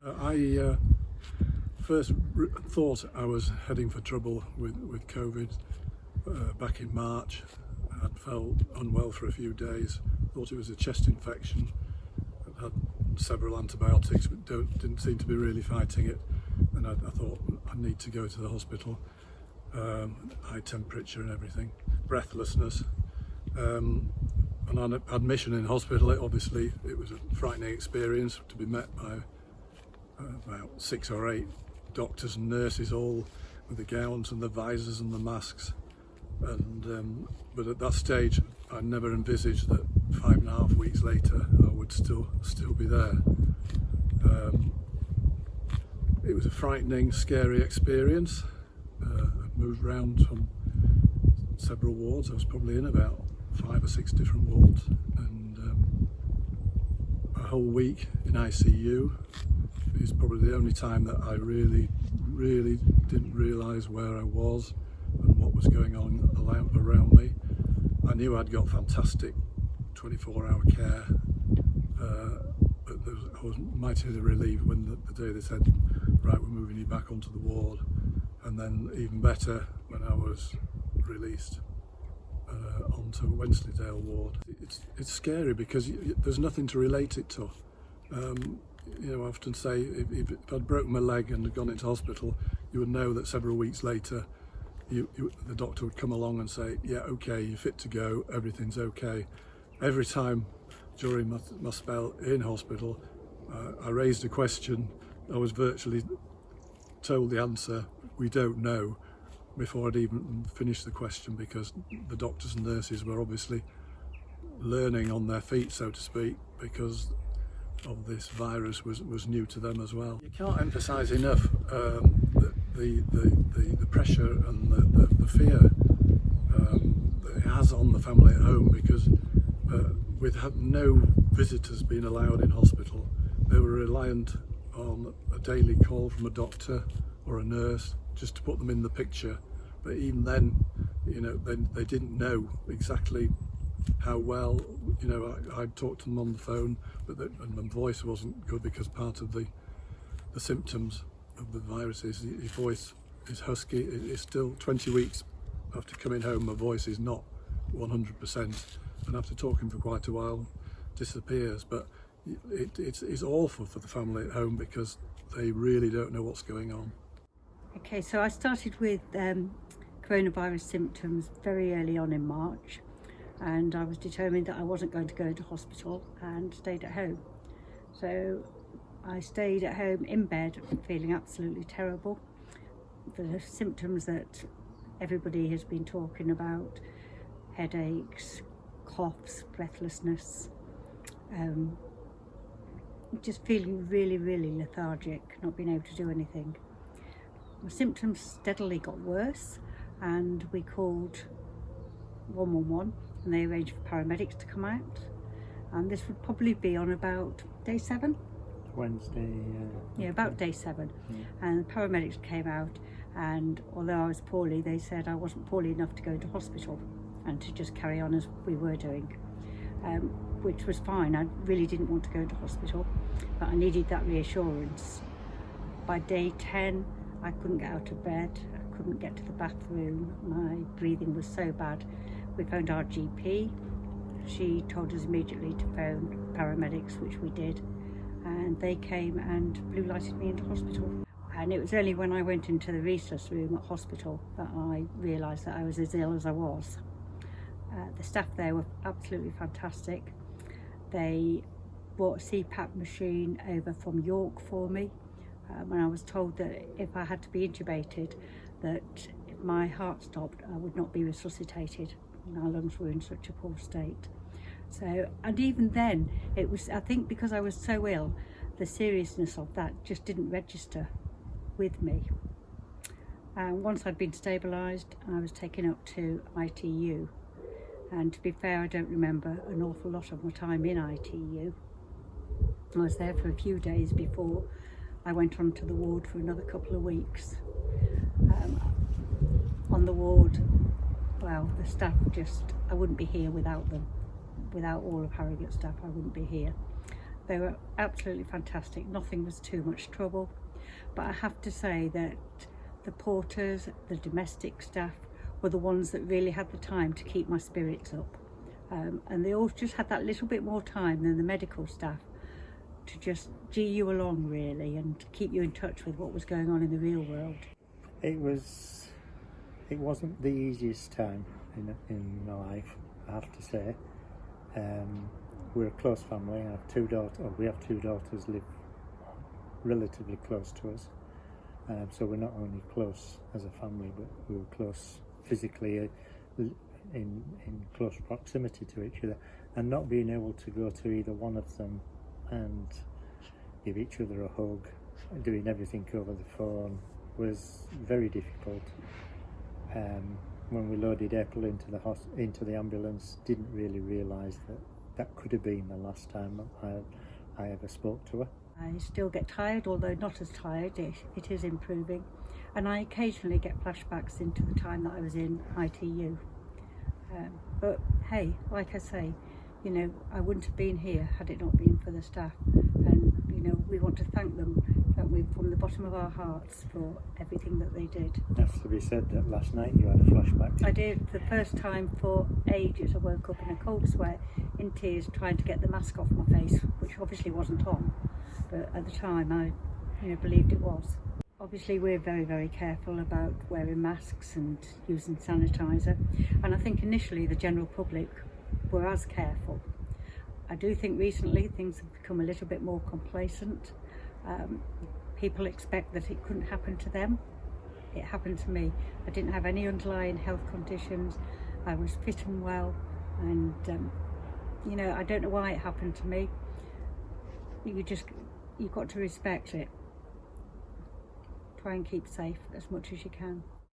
I first thought I was heading for trouble with COVID back in March. I'd felt unwell for a few days, thought it was a chest infection. I'd had several antibiotics but didn't seem to be really fighting it, and I thought I need to go to the hospital. High temperature and everything, breathlessness. And on admission in hospital, it was a frightening experience to be met by about 6 or 8 doctors and nurses, all with the gowns and the visors and the masks. And but at that stage, I never envisaged that 5.5 weeks later I would still be there. It was a frightening, scary experience. I moved around from several wards. I was probably in about 5 or 6 different wards, and a whole week in ICU is probably the only time that I really didn't realise where I was and what was going on around me. I knew I'd got fantastic 24-hour care, but I was mightily relieved when the day they said, right, we're moving you back onto the ward, and then even better when I was released onto Wensleydale ward. It's scary because there's nothing to relate it to. I often say if I'd broken my leg and had gone into hospital, you would know that several weeks later the doctor would come along and say, yeah, okay, you're fit to go, everything's okay. Every time during my spell in hospital, I raised a question, I was virtually told the answer, we don't know, before I'd even finished the question, because the doctors and nurses were obviously learning on their feet, so to speak, because of this virus was new to them as well. You can't emphasise enough the pressure and the fear that it has on the family at home, because with no visitors being allowed in hospital, they were reliant on a daily call from a doctor or a nurse just to put them in the picture. But even then, they didn't know exactly how well. I'd talked to them on the phone, and my voice wasn't good because part of the symptoms of the virus is your voice is husky. It's still 20 weeks after coming home, my voice is not 100%, and after talking for quite a while, disappears. But it's awful for the family at home because they really don't know what's going on. Okay, so I started with coronavirus symptoms very early on in March, and I was determined that I wasn't going to go to hospital and stayed at home. So I stayed at home in bed feeling absolutely terrible. The symptoms that everybody has been talking about, headaches, coughs, breathlessness, just feeling really lethargic, not being able to do anything. My symptoms steadily got worse, and we called 111 and they arranged for paramedics to come out, and this would probably be on about day 7. Wednesday. Yeah, about day 7. Yeah. And the paramedics came out, and although I was poorly, they said I wasn't poorly enough to go to hospital and to just carry on as we were doing, which was fine. I really didn't want to go to hospital, but I needed that reassurance. By day 10, I couldn't get out of bed, I couldn't get to the bathroom, my breathing was so bad. We phoned our GP, she told us immediately to phone paramedics, which we did, and they came and blue lighted me into hospital. And it was only when I went into the resus room at hospital that I realised that I was as ill as I was. The staff there were absolutely fantastic. They brought a CPAP machine over from York for me. When I was told that if I had to be intubated, that if my heart stopped, I would not be resuscitated. My lungs were in such a poor state. So, and even then, it was, I think because I was so ill, the seriousness of that just didn't register with me. Once I'd been stabilised, I was taken up to ITU. And to be fair, I don't remember an awful lot of my time in ITU. I was there for a few days before I went on to the ward for another couple of weeks. On the ward, well, the staff just, I wouldn't be here without them. Without all of Harrogate's staff, I wouldn't be here. They were absolutely fantastic. Nothing was too much trouble. But I have to say that the porters, the domestic staff, were the ones that really had the time to keep my spirits up. And they all just had that little bit more time than the medical staff to just gee you along, really, and keep you in touch with what was going on in the real world. It wasn't the easiest time in my life, I have to say. We're a close family. We have two daughters live relatively close to us. So we're not only close as a family, but we were close physically, in close proximity to each other, and not being able to go to either one of them and give each other a hug, doing everything over the phone, was very difficult. When we loaded April into the ambulance, didn't really realise that could have been the last time I ever spoke to her. I still get tired, although not as tired. It is improving, and I occasionally get flashbacks into the time that I was in ITU. But hey, like I say, you know, I wouldn't have been here had it not been for the staff, and you know, we want to thank them, don't we, from the bottom of our hearts for everything that they did. It has to be said that last night you had a flashback. I did. The first time for ages, I woke up in a cold sweat, in tears, trying to get the mask off my face, which obviously wasn't on, but at the time I believed it was. Obviously we're very, very careful about wearing masks and using sanitizer, and I think initially the general public were as careful. I do think recently things have become a little bit more complacent. People expect that it couldn't happen to them. It happened to me. I didn't have any underlying health conditions. I was fit and well, and you know, I don't know why it happened to me. You've got to respect it. Try and keep safe as much as you can.